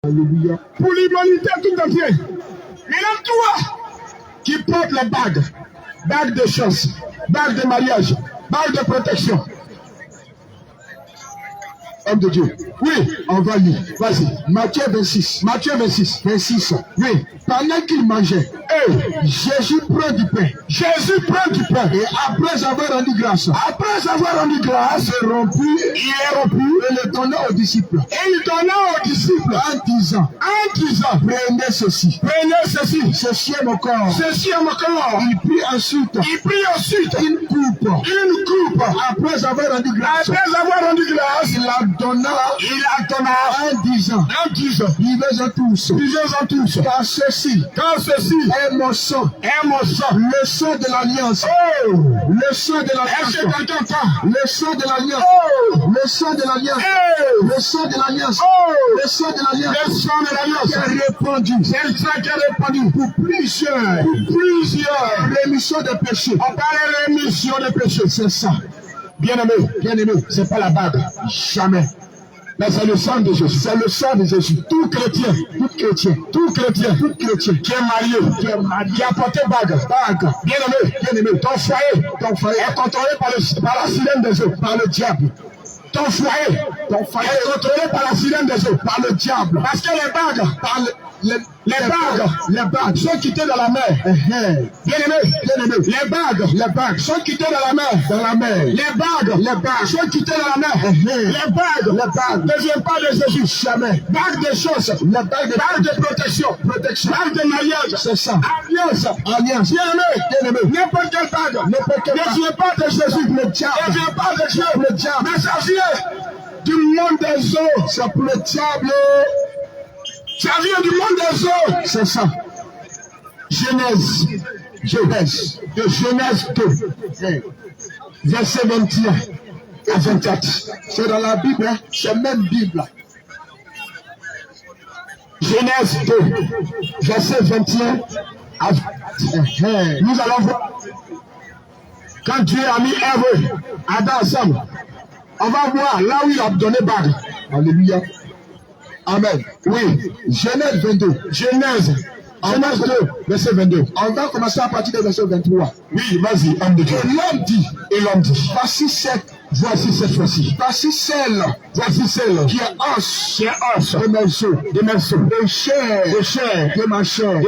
Alléluia. Pour l'humanité tout entière. Maintenant, toi qui portes la bague de chance, bague de mariage, bague de protection. Homme de Dieu. Oui, on va lire. Vas-y. Matthieu 26. Matthieu 26. 26. Oui. Pendant qu'il mangeait, Jésus prend du pain. Jésus prend du pain. Et après avoir rendu grâce. Après avoir rendu grâce, il est rompu et le donna aux disciples. Et il donna aux disciples en disant, prenez ceci. Prenez ceci. Ceci est mon corps. Ceci est mon corps. Il prit ensuite. Une coupe. Après avoir rendu grâce. Il la donna en disant, buvez-en tous, car ceci est mon sang, le sang de l'alliance, le sang de l'alliance, le sang de l'alliance, le sang de l'alliance, le sang de l'alliance, le sang de l'alliance, qui est répandu, c'est le sang qui est répandu pour plusieurs rémission de péchés. On parle de rémission de péchés, c'est ça. Bien-aimé, c'est pas la bague, jamais. Mais c'est le sang de Jésus. C'est le sang de Jésus. Tout chrétien qui est marié, qui a porté bague. Bien-aimé, ton foyer est contrôlé par la sirène des eaux, par le diable. Ton foyer est contrôlé par la sirène des eaux, par le diable. Parce que les bagues sont quittées dans la mer. Bien-aimé, les bagues sont quittées dans la mer. Les bagues sont quittées dans la mer. Les bagues ne viennent pas de Jésus. Jamais. Bagues de choses. Bagues de protection. Bagues de mariage. C'est ça. Alliance. Bien-aimé. N'importe quelle bague. Ne vient pas de Jésus. Ne vient pas de Dieu. Le diable. Mais ça vient du monde des eaux. C'est pour le diable. Ça vient du monde des eaux. C'est ça. Genèse 2. Verset 21 à 24. C'est dans la Bible. C'est même Bible. Genèse 2. Verset 21 à 24. Nous allons voir. Quand Dieu a mis Ève, Adam ensemble, on va voir là où il a donné bague. Alléluia. Amen. Oui. Genèse 22. Genèse 2, verset 22. On va commencer à partir du verset 23. Oui, vas-y, homme de Dieu. Et l'homme dit, voici cette fois-ci. Voici celle qui est os de mes os, de chair de ma chair.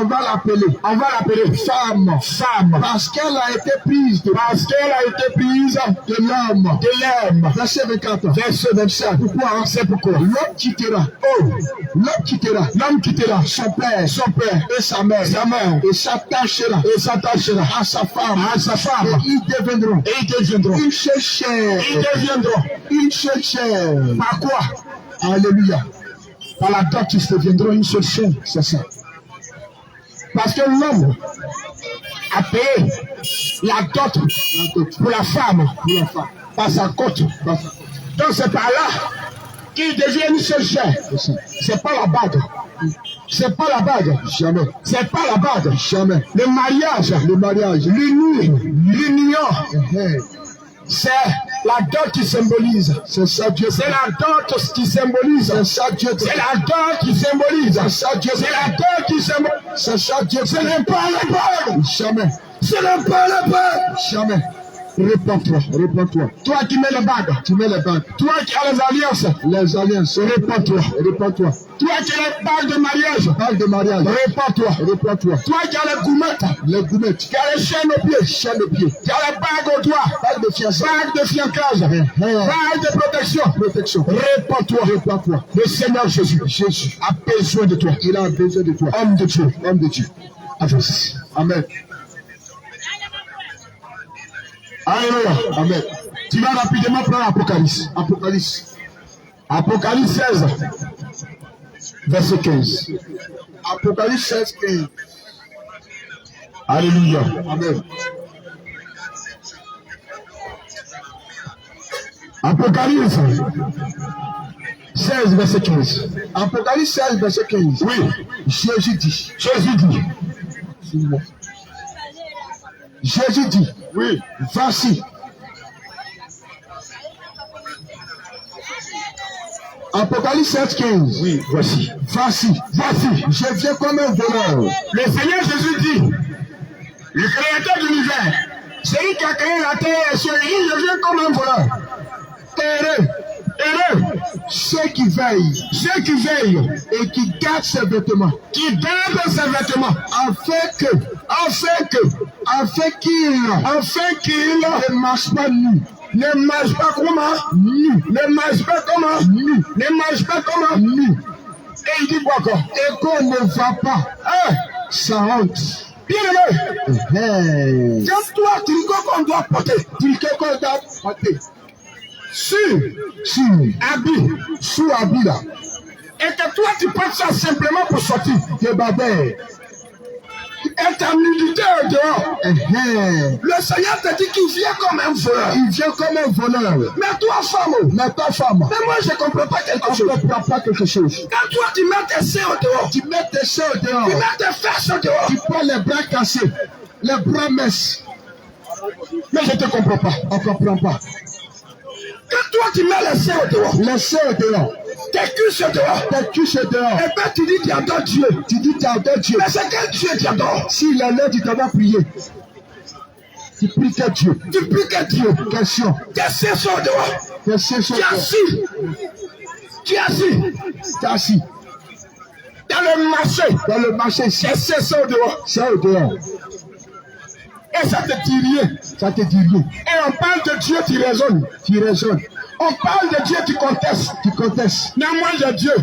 On va l'appeler femme. Parce qu'elle a été prise de l'homme. Verset 24. Verset 25. Pourquoi? C'est pourquoi. L'homme quittera son père et sa mère. Et s'attachera à sa femme. Et ils deviendront une seule chair. Par quoi? Alléluia. Par la dot, ils deviendront une seule chair. C'est ça. Parce que l'homme a payé la dot pour la femme. Par sa côte. Donc c'est par là qu'il devient une seule chair. C'est pas la bague. Jamais. C'est pas la bague. Jamais. Le mariage. L'union. C'est la dot qui symbolise. C'est ça Dieu. C'est la dot qui symbolise. C'est ça Dieu. C'est la dot qui symbolise. C'est ça Dieu. C'est la dot qui symbolise. C'est ça Dieu. Ce n'est pas la bague. Jamais. Ce n'est pas la bague. Jamais. Réponds-toi. Toi qui mets les bagues. Toi qui as les alliances. Réponds-toi. Toi qui as les bagues de mariage. Réponds-toi. Toi qui as les goumettes. Qui as les chaînes aux pieds. Qui as les bagues aux doigts. Bagues de fiancage. Bagues de protection. Réponds-toi. Le Seigneur Jésus a besoin de toi. Il a besoin de toi. Homme de Dieu. Amen. Alléluia. Amen. Tu vas rapidement prendre Apocalypse 16, verset 15. Apocalypse 16, 15. Alléluia. Amen. Apocalypse 16, verset 15. Apocalypse 16, verset 15. Oui. Jésus dit. Jésus dit, oui, voici. Apocalypse 7:15. Oui, voici. Voici, je viens comme un voleur. Le Seigneur Jésus dit, le créateur de l'univers, celui qui a créé la terre et sur lui, je viens comme un voleur. Heureux, Ceux qui veillent et qui gardent ses vêtements, qui gardent ses vêtements, afin qu'ils ne marchent pas nus. ne marche pas comment? Nus. Ne marche pas comment? Nus. Ne marche pas comment? Nus. Et il dit quoi encore? Et qu'on ne va pas sans honte. Bien-aimé, quand toi, tu crois qu'on doit porter, sur habit là, et que toi, tu portes ça simplement pour sortir, tes babères, et ta nudité est dehors. Le Seigneur te dit qu'il vient comme un voleur. Il vient comme un voleur. Mais toi, femme, mais moi, je ne comprends pas quelque chose. Quand toi, tu mets tes seins au dehors, tu mets tes seins au dehors, tu mets tes fesses au dehors, tu prends les bras cassés, les bras minces. Mais je ne te comprends pas. On ne comprend pas. Quand toi, tu mets les seins au dehors, tes cuisses au dehors, et bien tu dis tu adores Dieu. Mais c'est quel Dieu tu adores? S'il est là, tu dois prier. Tu pries que Dieu. Question. Tes seins sont au dehors. Tu es assis. Dans le marché. Tes seins sont au dehors. C'est au dehors. Et ça te dit rien. Et on parle de Dieu, tu raisonnes. On parle de Dieu, tu contestes. Mais moi, j'ai Dieu.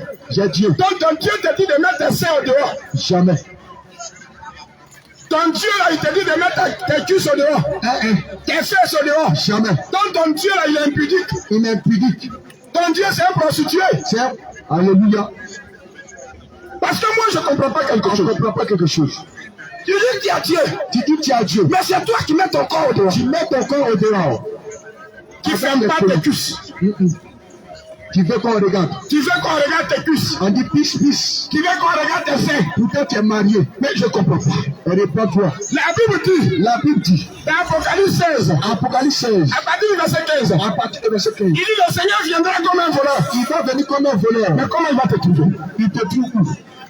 Donc ton Dieu te dit de mettre tes seins au dehors. Jamais. Ton Dieu, là, il te dit de mettre tes cuisses au dehors. Tes fesses au dehors. Jamais. Donc ton Dieu, là, il est impudique. Ton Dieu, c'est un prostitué. Alléluia. Parce que moi, je ne comprends pas quelque chose. Tu dis que tu as Dieu. Mais c'est toi qui mets ton corps au dehors. Qui ne ferme pas tes cuisses. Tu veux qu'on regarde. Tes cuisses. On dit pisse. Tu veux qu'on regarde tes seins. Peut-être tu es marié. Mais je ne comprends pas. Réponds-toi. La Bible dit. Dans Apocalypse 16. À partir du verset 15. Il dit le Seigneur viendra comme un voleur. Il va venir comme un voleur. Mais comment il va te trouver? Il te trouve où?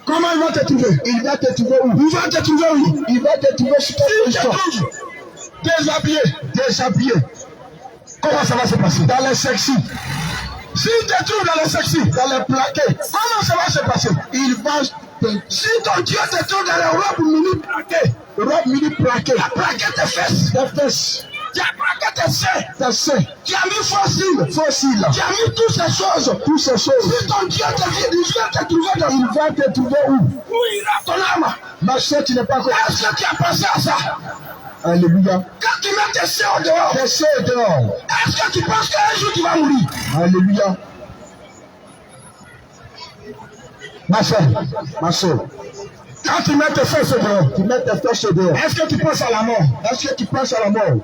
Comment il va te trouver? Il va te trouver où? Il va te trouver où? Il va te trouver sur ton position. Déshabillé. Comment ça va se passer? Dans les sexy. S'il te trouve dans les sexy, dans les plaqués, comment ça va se passer? Il va si ton Dieu te trouve dans les robes mini plaquées, tu as plaqué tes fesses. Tu as plaqué tes seins. Tu as mis fossile. Tu as mis toutes ces choses. Si ton Dieu te dit, il va te trouver où? Où ira ton âme? Ma soeur, tu n'es pas content. Est-ce que tu as pensé à ça? Alléluia. Quand tu mets tes seins au dehors, est-ce que tu penses qu'un jour tu vas mourir? Alléluia. Ma soeur. Quand tu mets tes fesses au dehors, est-ce que tu penses à la mort? Est-ce que tu penses à la mort?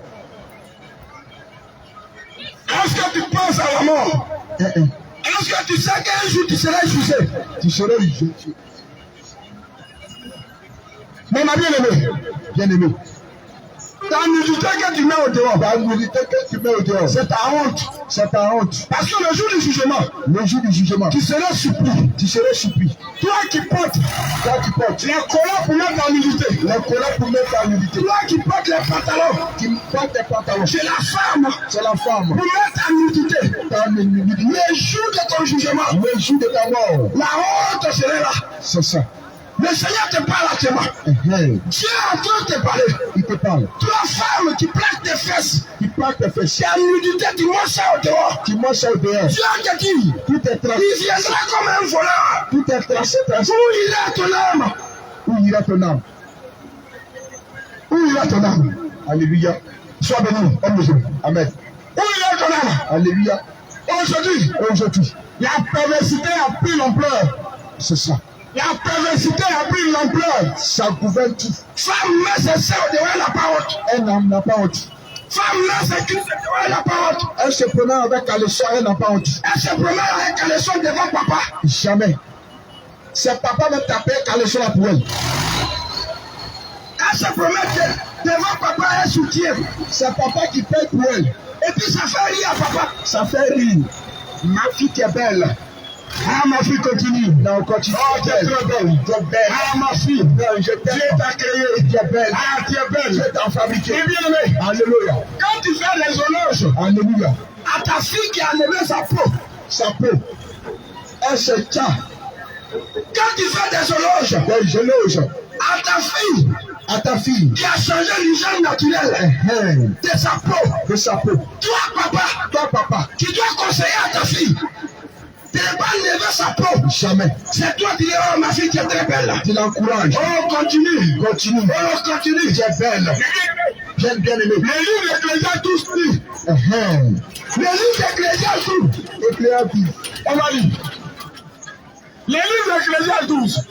Est-ce que tu penses à la mort? Est-ce que tu sais qu'un jour tu seras jugé? Tu seras jugé. Mais ma bien-aimée, ta nudité que tu mets au dehors, c'est ta honte. Parce que le jour du jugement, tu seras surpris. Toi qui portes les collants pour mettre la nudité. Toi qui portes les pantalons. C'est la femme. Pour mettre ta nudité. Le jour de ton jugement. La honte serait là. C'est ça. Le Seigneur te parle actuellement. Dieu est en train de te parler. Il te parle. Toi, femme qui plaque tes fesses. Ta nudité, tu manges ça au dehors. Dieu te dit. Tout est tracé. Il viendra comme un voleur. Tout est tracé. Où ira ton âme? Alléluia. Sois béni. Amen. Où ira ton âme? Alléluia. Aujourd'hui, la perversité a pris l'ampleur. C'est ça. La perversité a pris l'ampleur. Ça gouverne tout. Femme met ses seins au dehors, elle n'a pas honte. Elle n'a pas honte. Femme met ses cuisses au dehors, elle n'a pas honte. Elle se promène avec caleçon, elle n'a pas honte. Elle se promène avec caleçon devant papa. Jamais. C'est papa même tapé caleçon là pour elle. Elle se promène devant papa, elle soutient. C'est papa qui paye pour elle. Et puis ça fait rire à papa. Ça fait rire. Ma fille qui est belle. Ah, ma fille, continue. Non, continue. Oh, tu es très belle. Tu es belle. Ah, ma fille. Je t'aime. Dieu t'a créé. Tu es belle. Ah, tu es belle. Dieu t'a fabriqué. Et bien aimé. Alléluia. Quand tu fais les honneurs, alléluia, à ta fille qui a levé sa peau, elle se tient. Quand tu fais des éloges, à ta fille qui a changé l'hygiène naturelle de sa peau, toi papa, qui dois conseiller à ta fille de ne pas lever sa peau. Jamais. C'est toi qui dis, oh ma fille, tu es très belle. Tu l'encourages. Oh, continue. Oh, continue. Tu es belle. J'aime bien aimer. Les livres d'Ecclésiastes tous dit. Les livres d'Ecclésiastes tous. On va lire. Les livres d'Ecclésiastes 12.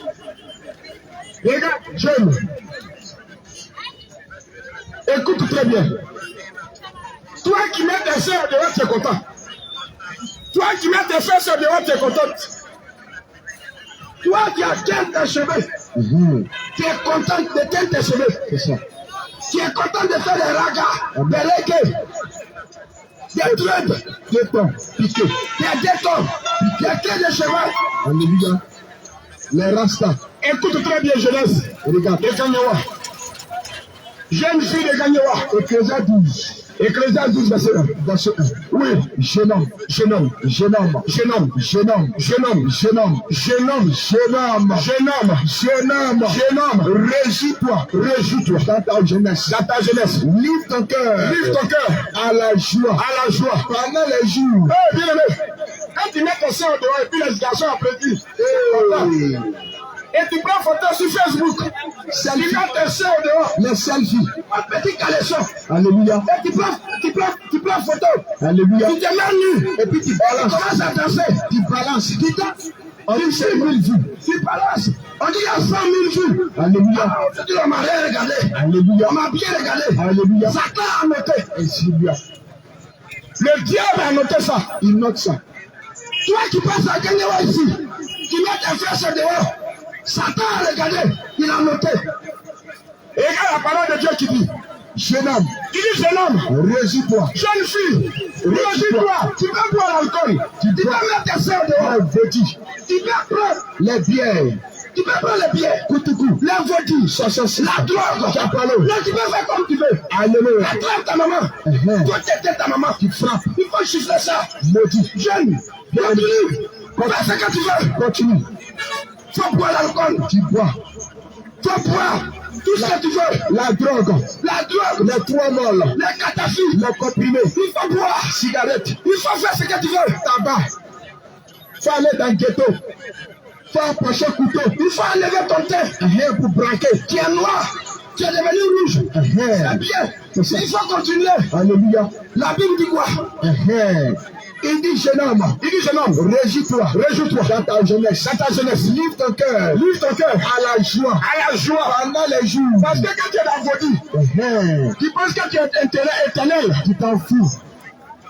Regarde, j'aime. Écoute très bien. Toi qui mets tes sœurs dehors, tu es content. Toi qui mets tes frères dehors, tu es contente. Toi qui as teint tes cheveux, tu es content de teindre tes cheveux. C'est ça. Tu es content de faire des ragas, des leggings, des dreads, des tons, piqués, des détons, des clés de cheval. Alléluia. Les rastas. Écoute très bien, jeunesse. Regarde, les Gagnois. Jeune fille de Gagnois. Ecclésiastes 12. Ecclésiastes 12, verset 1. Oui, jeune homme, réjouis-toi dans ta jeunesse. Livre ton cœur à la joie. Pendant les jours. Eh, bien aimé, quand tu mets ton sang dehors et puis les garçons applaudissent. Et tu prends photo sur Facebook. Tu mets tes sœurs dehors. Les selfies. Un petit caleçon. Alléluia. Et tu prends photo. Alléluia. Tu te mets nu. Et puis tu balances. Tu commences à danser. Tu balances. Tu danses. On dit 5 000 vues. Tu balances. On dit il y a 100 000 vues. Alléluia. On m'a rien regardé. Alléluia. On m'a bien regardé. Alléluia. Satan a noté. Alléluia. Le diable a noté ça. Il note ça. Toi qui passes à gagner ici, qui mets tes frères dehors. Satan a regardé, il a noté. Et regarde la parole de Dieu qui dit, jeune homme, réjouis-toi. Jeune fille, réjouis-toi. Tu vas boire l'alcool, tu vas mettre tes sœurs dehors. Tu vas prendre les bières. Tu peux prendre les bières, la vodka, la drogue, là tu peux faire comme tu veux. Alléluia. Attrape ta maman, toi t'étais ta maman, tu frappes. Il faut chiffrer ça. Maudit. Jeune, continue. Fais ce que tu veux. Continue. Faut boire l'alcool. Tu bois. Faut boire. Tout ce que tu veux. La drogue. Les trois molles. Les cataphiles. Les comprimés. Il faut boire. Cigarette. Il faut faire ce que tu veux. Tabac. Faut aller dans le ghetto. Faut approcher couteau. Il faut enlever ton teint. Pour braquer. Tu es noir. Tu es devenu rouge. C'est bien. Il faut continuer. Alléluia. La Bible dit quoi? Il dit jeune homme, réjouis-toi dans ta jeunesse. Livre ton cœur à la joie. Pendant les jours. Parce que quand tu es dans la vie, tu penses que tu es éternel. Tu t'en fous.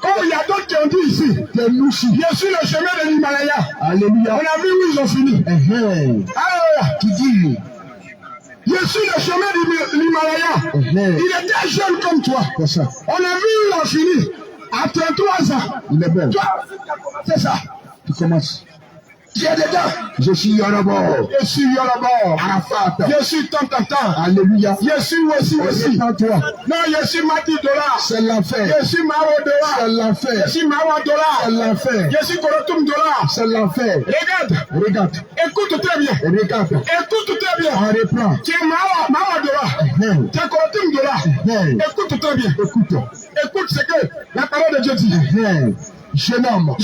Oh, il y a d'autres qui ont dit ici, je suis le chemin de l'Himalaya. Alléluia. On a vu où ils ont fini. Alléluia. Tu dis, je suis le chemin de l'Himalaya. Il était jeune comme toi. On a vu où ils ont fini. À 33 ans. Il est bon. Toi, c'est ça. Tu commences. Tu es dedans. Je suis Yoruba. Arafat. Je suis Tantantan. Alléluia. Je suis aussi. Toi. Non, je suis Mati Dola. C'est l'enfer. Je suis Mao Dola. C'est l'enfer. Je suis Mawa Dola. C'est l'enfer. Je suis Korotum Dola. C'est l'enfer. Regarde. Écoute très bien. Écoute très bien. On reprend. Tu es Mawa Dola. Tu es Korotum Dola. Écoute très bien. Écoute ce que la parole de Dieu dit. Jeune homme,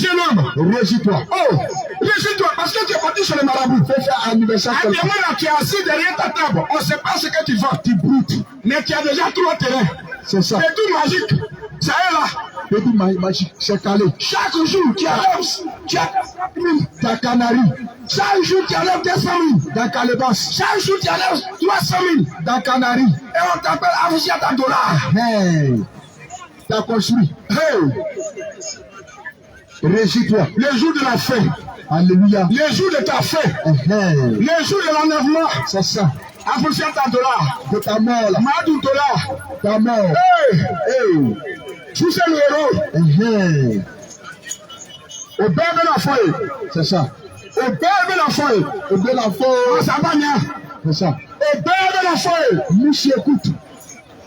réjouis-toi. Oh, réjouis-toi parce que tu es parti sur le marabout. Fais faire anniversaire. Actuellement, là, tu es assis derrière ta table. On ne sait pas ce que tu vends. Tu broutes. Mais tu as déjà 3 terrains. C'est ça. C'est tout magique. Ça est là. C'est tout magique. C'est calé. Chaque jour, tu enlèves 4 000 ta canarie. Chaque jour, tu enlèves 200 000 dans Calébas. Chaque jour, tu enlèves 300 000 dans Canarie. Et on t'appelle Avouziata Dollar. Hey. Tu as construit. Hey. Réjouis-toi. Le jour de la fin. Alléluia. Le jour de ta fin. Le jour de l'enlèvement. C'est ça. Avouziata Dollar. De ta mort. Madou Dollar. Ta mort. Hey. Hey. Tous ces héros. Obey la foi. C'est ça. Obey la foi. Obey la foi. Ça va bien. C'est ça. Obey la foi. Moussa écoute.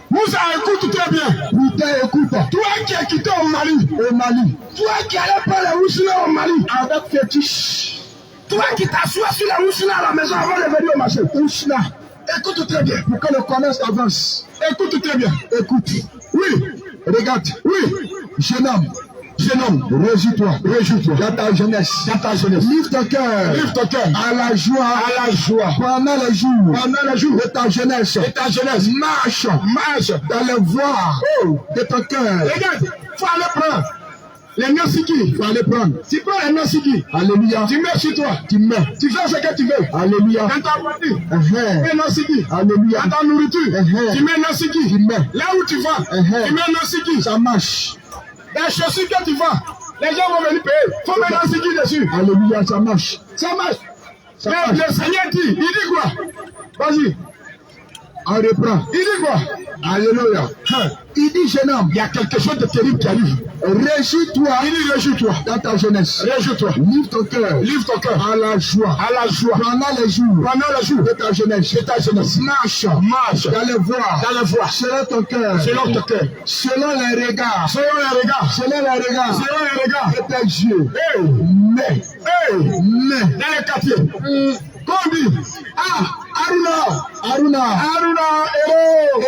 Moussa écoute très bien. Moussa écoute. Toi qui as quitté au Mali. Au Mali. Toi qui allais pas la Roussina au Mali. Avec fétiche. Toi qui t'assois sur la Roussina à la maison avant de venir au marché. Roussina. Écoute très bien. Pour que le commerce avance. Écoute très bien. Écoute. Oui. Regarde. Oui. Jeune homme. Jeune homme, réjouis-toi, réjouis-toi. Dans ta jeunesse, dans ta jeunesse. Livre ton cœur, livre ton cœur. À la joie, à la joie. Pendant les jours de ta jeunesse, marche, marche dans les voies de ton cœur. Regarde, faut aller prendre. Les Nosiki, faut aller prendre. Tu prends les Nosiki. Alléluia. Tu mets sur toi. Tu mets. Tu fais ce que tu veux. Alléluia. Dans ta voiture. Tu mets Nosiki. Alléluia. Dans ta nourriture. Tu mets Nosiki. Tu mets. Là où tu vas. Tu mets Nosiki. Ça marche. Les chaussures que tu vends, les gens vont venir payer. Il faut mettre un siki dessus. Alléluia, ça marche. Ça marche. Ça marche. Le Seigneur dit, il dit quoi? Vas-y. On reprend. Il dit quoi? Alléluia. Il dit, jeune homme, il y a quelque chose de terrible qui arrive. Réjouis-toi. Il dit, réjouis-toi. Dans ta jeunesse. Réjouis-toi. Livre ton cœur. Livre ton cœur. À la joie. À la joie. Pendant les jours. Pendant les jours. De ta jeunesse. De ta jeunesse. Marche. Marche. Dans les voies. Dans les voies. Selon ton cœur. Selon ton cœur. Selon les regards. Selon les regards. Selon les regards. Selon les regards. De tes yeux. Mais. Mais. Dans les quartiers. Qu'on dit? Ah, Aruna, héros,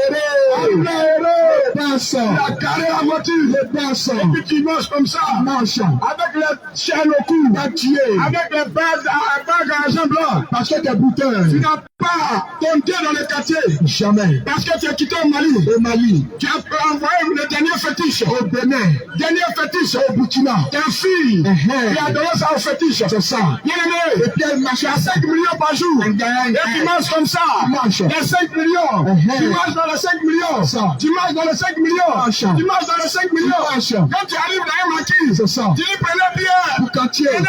passe, la carré la voiture, le passe, et puis tu marches comme ça, marche, avec les chaînes au cou, avec les bagues à argent blanc, parce que t'es buteur, tu n'as pas ton Dieu dans le quartier, jamais, parce que tu as quitté au Mali, tu as envoyé le dernier fétiche, au Bénin, au Burkina, ta fille, qui a donné ça au fétiche, c'est ça, bien aimé, et puis elle marche à 5 millions par jour, et tu marches comme ça, les 5 millions, tu marches dans les 5 millions, tu marches dans les 5 millions, tu marches dans les 5 millions, quand tu arrives dans un maquis, c'est ça, tu dis prenez Pierre, quand tu arrives,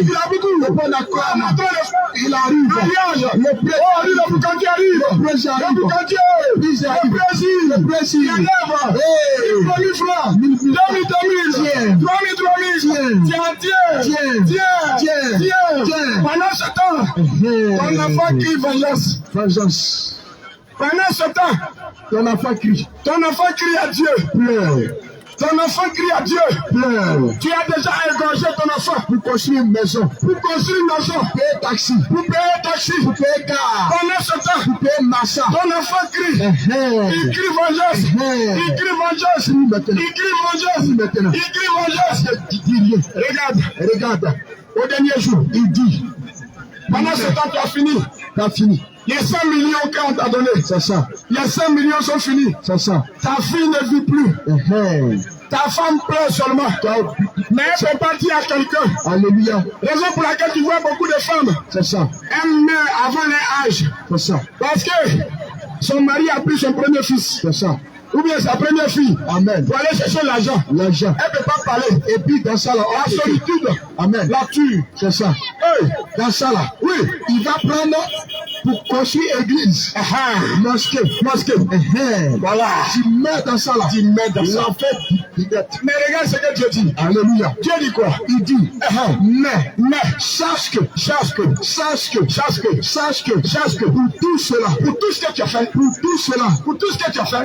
il a beaucoup, il arrive, quand tu arrives, le président, le président, il prend 1000 francs, 2000, 3000, tiens, pendant ce temps, ton enfant crie vengeance. Pendant ce temps, ton enfant crie à Dieu, pleure. Ton enfant crie à Dieu, pleure. Tu as déjà égorgé ton enfant pour construire une maison, payer taxi, pour payer car. Pendant ce temps, pour payer massa. Ton enfant crie, il crie vengeance, Regarde, au dernier jour, il dit, pendant ce temps, tu as fini. Les 100 millions qu'on t'a donné, c'est ça. Les 100 millions sont finis, c'est ça. Ta fille ne vit plus. Ta femme pleure seulement. Mais elle peut pas dire à quelqu'un. Alléluia. Raison pour laquelle tu vois beaucoup de femmes. C'est ça. Elles meurent avant leur âge. C'est ça. Parce que son mari a pris son premier fils. C'est ça. Ou bien sa première fille. Amen. Pour aller chercher l'argent. Elle ne peut pas parler. Et puis dans ça là, la solitude. Amen. La tue. C'est ça. Dans ça là. Oui. Il va prendre pour construire église. Mosquée. Voilà. Tu mets dans ça là. Mais regarde ce que Dieu dit. Alléluia. Dieu dit quoi? Il dit. Mais. Sache que. Pour tout cela. Pour tout ce que tu as fait.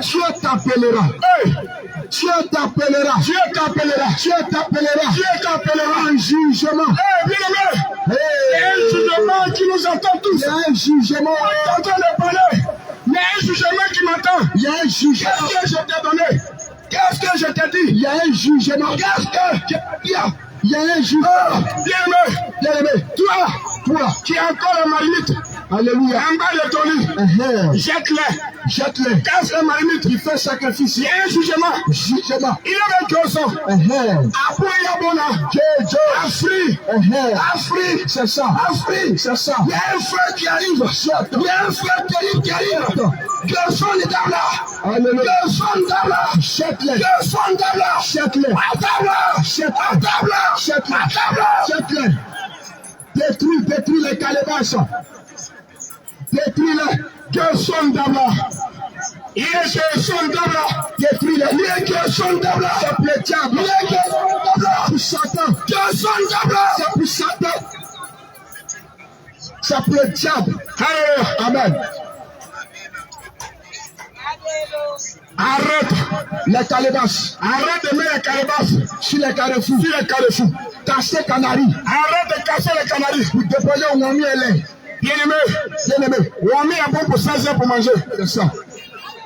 Dieu t'appellera un jugement. Bien aimé, il y a un jugement qui nous attend tous. Il y a un jugement. On est en train de parler. Il y a un jugement qui m'attend. Il y a un jugement. Qu'est-ce que je t'ai donné? Qu'est-ce que je t'ai dit? Il y a un jugement. Qu'est-ce que je t'ai dit? Il y a un jugement. Bien aimé, toi, qui as encore la marinite. Alléluia. En bas de ton lit. Jette-les. Casse la marinite. Il fait sacrifice. Il y a un jugement. Il est avec eux sang. Après Yabona. Afri. C'est ça. Il y a un feu qui arrive. Que son est dans là. Alléluia. Que son dans là. Jette-les. À table. Détruis les calebasses. Détruis-les. Que son d'abord. Détruis-les. C'est pour le diable. C'est pour Satan. C'est pour Satan. C'est pour le diable. Amen. Arrête les calebasses. Arrête de mettre les calebasses sur les carrefours. Casser canaries. Arrête de casser les canaries. Pour déposer au Wami et l'air. Bien-aimé. Wami est bon pour 16 heures pour manger. C'est ça.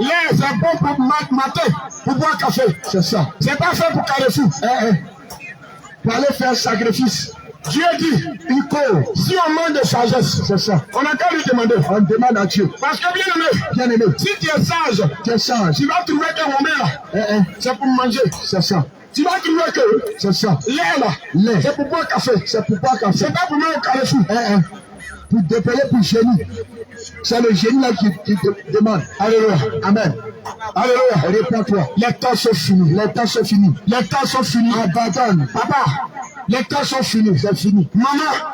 L'air, c'est bon pour matin, pour boire café. C'est ça. C'est pas fait pour carrefour. Pour aller faire sacrifice. Dieu dit, si on manque de sagesse, c'est ça. On n'a qu'à lui demander. On demande à Dieu. Parce que bien-aimé, si tu es sage, tu vas trouver que mon là, c'est pour manger. C'est ça. Tu vas trouver que c'est ça. L'air là, c'est pour boire café. C'est pas pour mettre au carrefour. Pour dépeler pour génie. C'est le génie là qui te demande. Alléluia. Amen. Alléluia. Réponds-toi. Les temps sont finis. Abandonne. Papa. Les temps sont finis, c'est fini.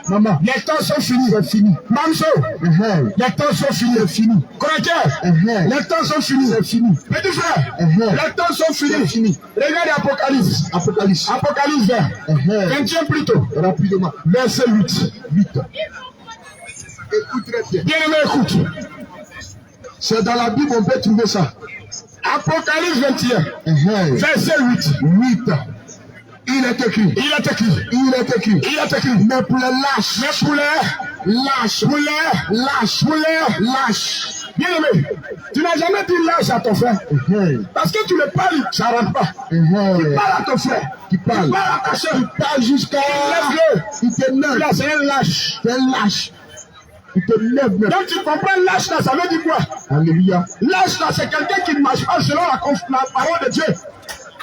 Maman, les temps sont finis, c'est fini. Mamso, les temps sont finis, c'est fini. Correcteur, les temps sont finis, c'est fini. Petit frère, les temps sont finis, c'est fini. Regarde Apocalypse 20, 21 plutôt, rapidement. Verset 8. Écoute très bien. Bien-aimé, écoute. C'est dans la Bible, on peut trouver ça. Apocalypse 21, verset 8. Il est écrit. Mais pour les lâches. Bien-aimé, tu n'as jamais dit lâche à ton frère. Parce que tu le parles, ça ne rentre pas. Tu parles à ton frère. Tu parles à ta soeur. Tu parles jusqu'à. Il te lève. Là, c'est un lâche. Il te lève. Donc tu comprends, lâche là, ça veut dire quoi? Alléluia. Lâche là, c'est quelqu'un qui ne marche pas selon la parole de Dieu.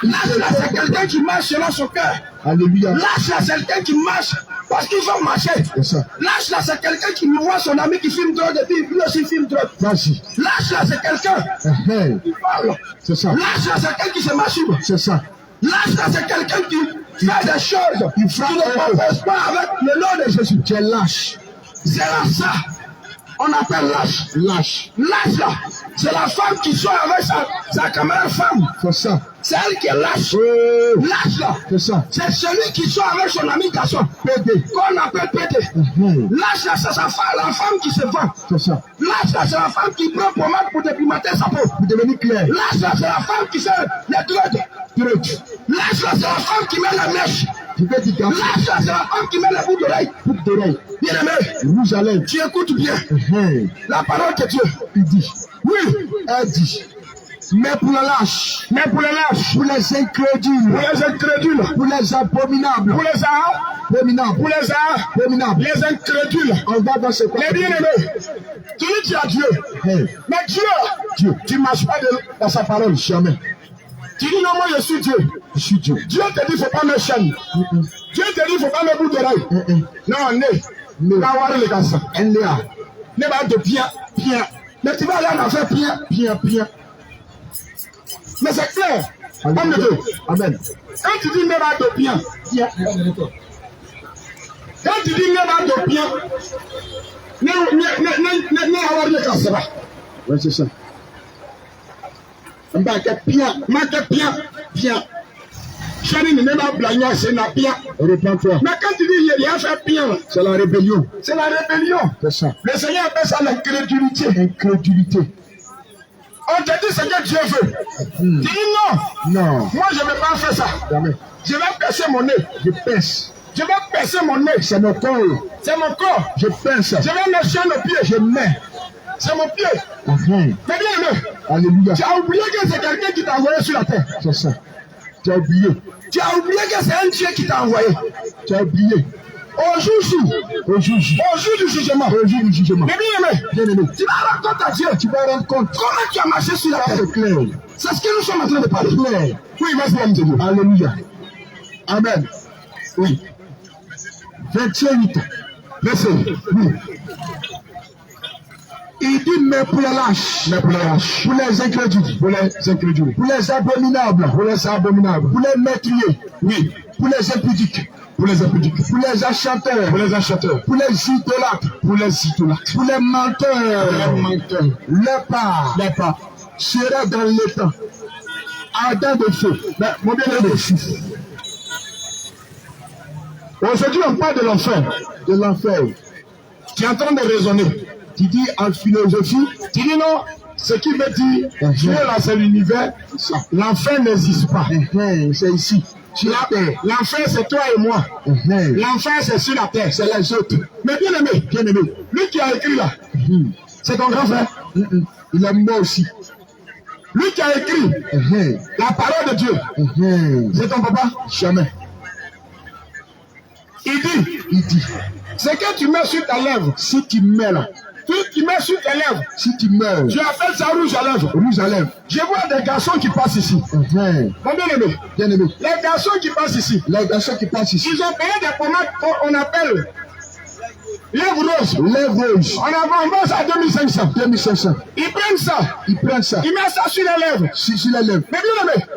Lâche là, c'est quelqu'un qui marche selon son cœur. Alléluia. Lâche là, c'est quelqu'un qui marche parce qu'ils ont marché. Lâche là, c'est quelqu'un qui voit son ami qui filme drogue et puis lui aussi filme drogue. Lâche là, c'est quelqu'un qui parle. C'est ça. Lâche là, c'est quelqu'un qui se masturbe. C'est ça. Lâche là, c'est quelqu'un qui fait des choses qui ne confesse pas avec le nom de Jésus. Tu es lâche. C'est là ça. On appelle lâche. Lâche là, c'est la femme qui sort avec sa camarade femme. C'est ça. C'est elle qui est lâche. Lâche là, c'est ça. C'est celui qui sort avec son ami garçon. PD. Qu'on appelle PD. Lâche là, c'est la femme qui se vend. C'est ça. Lâche là, c'est la femme qui prend pommade pour dépimenter sa peau. Pour devenir clair. Lâche là, c'est la femme qui fait les drogues. Lâche là, c'est la femme qui met la mèche. Lâche là, c'est la femme qui met la boucle d'oreille. Bien aimé, tu écoutes bien. La parole de Dieu, il dit. Oui, elle dit. Mais pour les lâches, pour les incrédules, pour les abominables, les incrédules, on va dans ce côté. Les bien-aimés, tu dis tu as Dieu, mais Dieu, tu ne marches pas dans sa parole, jamais. Tu dis non, moi je suis Dieu. Dieu te dit, il ne faut pas me chaîner. Dieu te dit, il ne faut pas me bouger d'oreille. Non, avoir les garçons. Ne va de bien. Mais tu vas aller en faire bien. Mais c'est clair. Homme de Dieu. Amen. Quand tu dis ne va de bien. Quand tu dis ne va de bien, ne avoir les garçons. Oui, c'est ça. Bien. Chani ne pas blagner, c'est la bien. Réponds-toi. Mais quand tu dis il y a fait bien, c'est la rébellion. C'est ça. Le Seigneur appelle ça l'incrédulité. On te dit ce que Dieu veut. Tu dis non. Moi je ne vais pas faire ça. Jamais. Je vais percer mon nez. Je vais percer mon nez. C'est mon corps. Je pince. Je vais me chier le pied. Je mets. C'est mon pied. Mais bien aimé. Alléluia. Tu as oublié que c'est quelqu'un qui t'a envoyé sur la terre. C'est ça. Tu as oublié que c'est un Dieu qui t'a envoyé. Tu as oublié. Au jour du jugement. Mais bien aimé, tu vas rendre compte à Dieu. Comment tu as marché sur la terre. C'est clair. C'est ce que nous sommes en train de parler. Clair. Oui, vas-y, Dieu. Alléluia. Amen. Oui. 28. Verset. Oui. Il dit, mais pour les lâches, pour les incrédules, pour les abominables, pour les meurtriers, oui, pour les impudiques, pour les achateurs, pour les idolâtres, pour les menteurs, les pas, sera dans l'étang ardent de feu. Mais mon bien-aimé, aujourd'hui on parle de l'enfer. De l'enfer. Tu es en train de raisonner. Tu dis en philosophie, tu dis non, ce qui veut dire, Dieu là c'est l'univers, l'enfer n'existe pas. C'est ici. L'enfer c'est toi et moi. L'enfer c'est sur la terre, c'est les autres. Mais bien aimé, lui qui a écrit là, c'est ton grand frère. Il est mort aussi. Lui qui a écrit la parole de Dieu, c'est ton papa? Jamais. Il dit, c'est que tu mets sur ta lèvre, si tu mets là, tu mets sur tes lèvres, si tu meurs, tu as fait ça rouge à lèvres. Rouge à lèvres. Je vois des garçons qui passent ici. Mon bien-aimé, les garçons qui passent ici, ils ont payé des pomades qu'on appelle lèvres roses. On vend ça à 2500. Ils prennent ça. Ils mettent ça sur les lèvres. Mais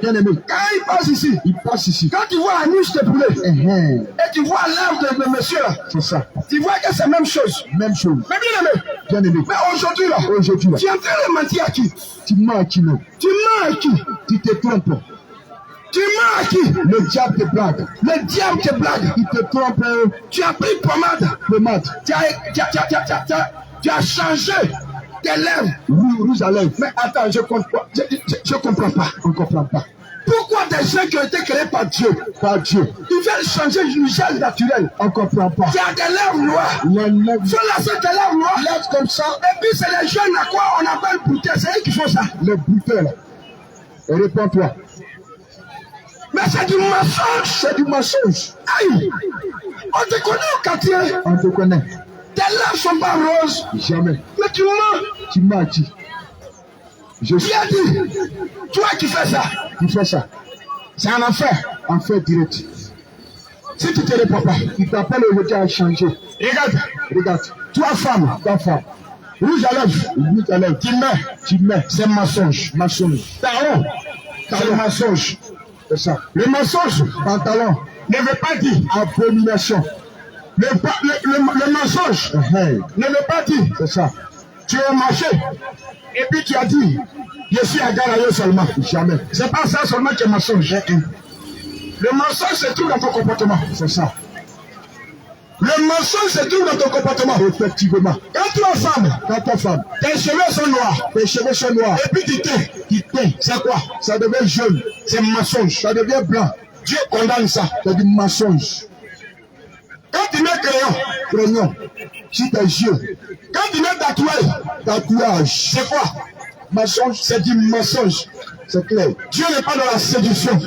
bien aimé, quand ils passent ici, quand tu vois la niche de poulet, et tu vois lèvres de monsieur là, c'est ça. Tu vois que c'est la même chose. Mais bien aimé, mais aujourd'hui là, tu es en train de mentir à qui? Tu mens à qui? Tu te trompes. Tu mens à qui? Le diable te blague. Il te trompe. Tu as pris pommade. Tu as changé tes lèvres. Rouge à lèvres. Mais attends, je comprends pas. On comprend pas. Pourquoi des gens qui ont été créés par Dieu, ils veulent changer l'usage naturel? On comprend pas. Tu as des lèvres noires. Faut laisser tes lèvres noires. Lèvres comme ça. Et puis c'est les jeunes à quoi on appelle bouteilles. C'est eux qui font ça. Les bouteilles là. Réponds-toi. Mais c'est du mensonge. Aïe. On te connaît au quartier. On te connaît. Tes lèvres sont pas roses. Jamais. Mais tu mens. Tu mens à qui? Je suis dit. Toi qui fais ça. C'est un enfer. Enfer direct. Si tu te réponds pas, il t'appelle aujourd'hui à changer. Regarde. Toi femme. Rouge à lèvres. Tu mets. C'est mensonge. C'est le mensonge. C'est ça. Le mensonge, pantalon, ne veut pas dire abomination. Le mensonge ne veut pas dire. C'est ça. Tu as marché et puis tu as dit, je suis à Galayo seulement. Jamais. C'est pas ça seulement qui est mensonge. Le mensonge se trouve dans ton comportement. C'est ça. Le mensonge se trouve dans ton comportement. Effectivement. Quand tu es femme, tes cheveux sont noirs. Et puis tu teins. C'est quoi? Ça devient jaune. C'est mensonge. Ça devient blanc. Dieu condamne ça. C'est du mensonge. Quand tu mets crayon sur tes yeux. Quand tu mets tatouage. C'est quoi? Mensonge. C'est du mensonge. C'est clair. Dieu n'est pas dans la séduction.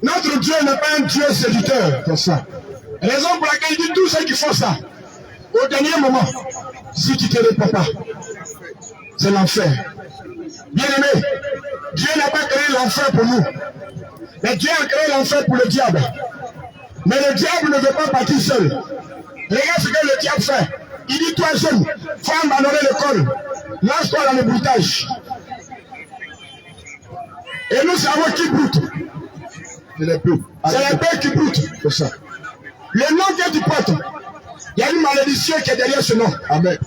Notre Dieu n'est pas un Dieu séducteur. C'est ça. Raison pour laquelle il dit tous ceux qui font ça. Au dernier moment, si tu te réponds pas, c'est l'enfer. Bien aimé, Dieu n'a pas créé l'enfer pour nous. Mais Dieu a créé l'enfer pour le diable. Mais le diable ne veut pas partir seul. Regarde ce que le diable fait. Il dit, toi jeune, faut abandonner l'école. Lance-toi dans le broutage. Et nous savons qui broute. C'est les bœufs qui broutent. C'est ça. Le nom que tu portes, il y a une malédiction qui est derrière ce nom. Amen.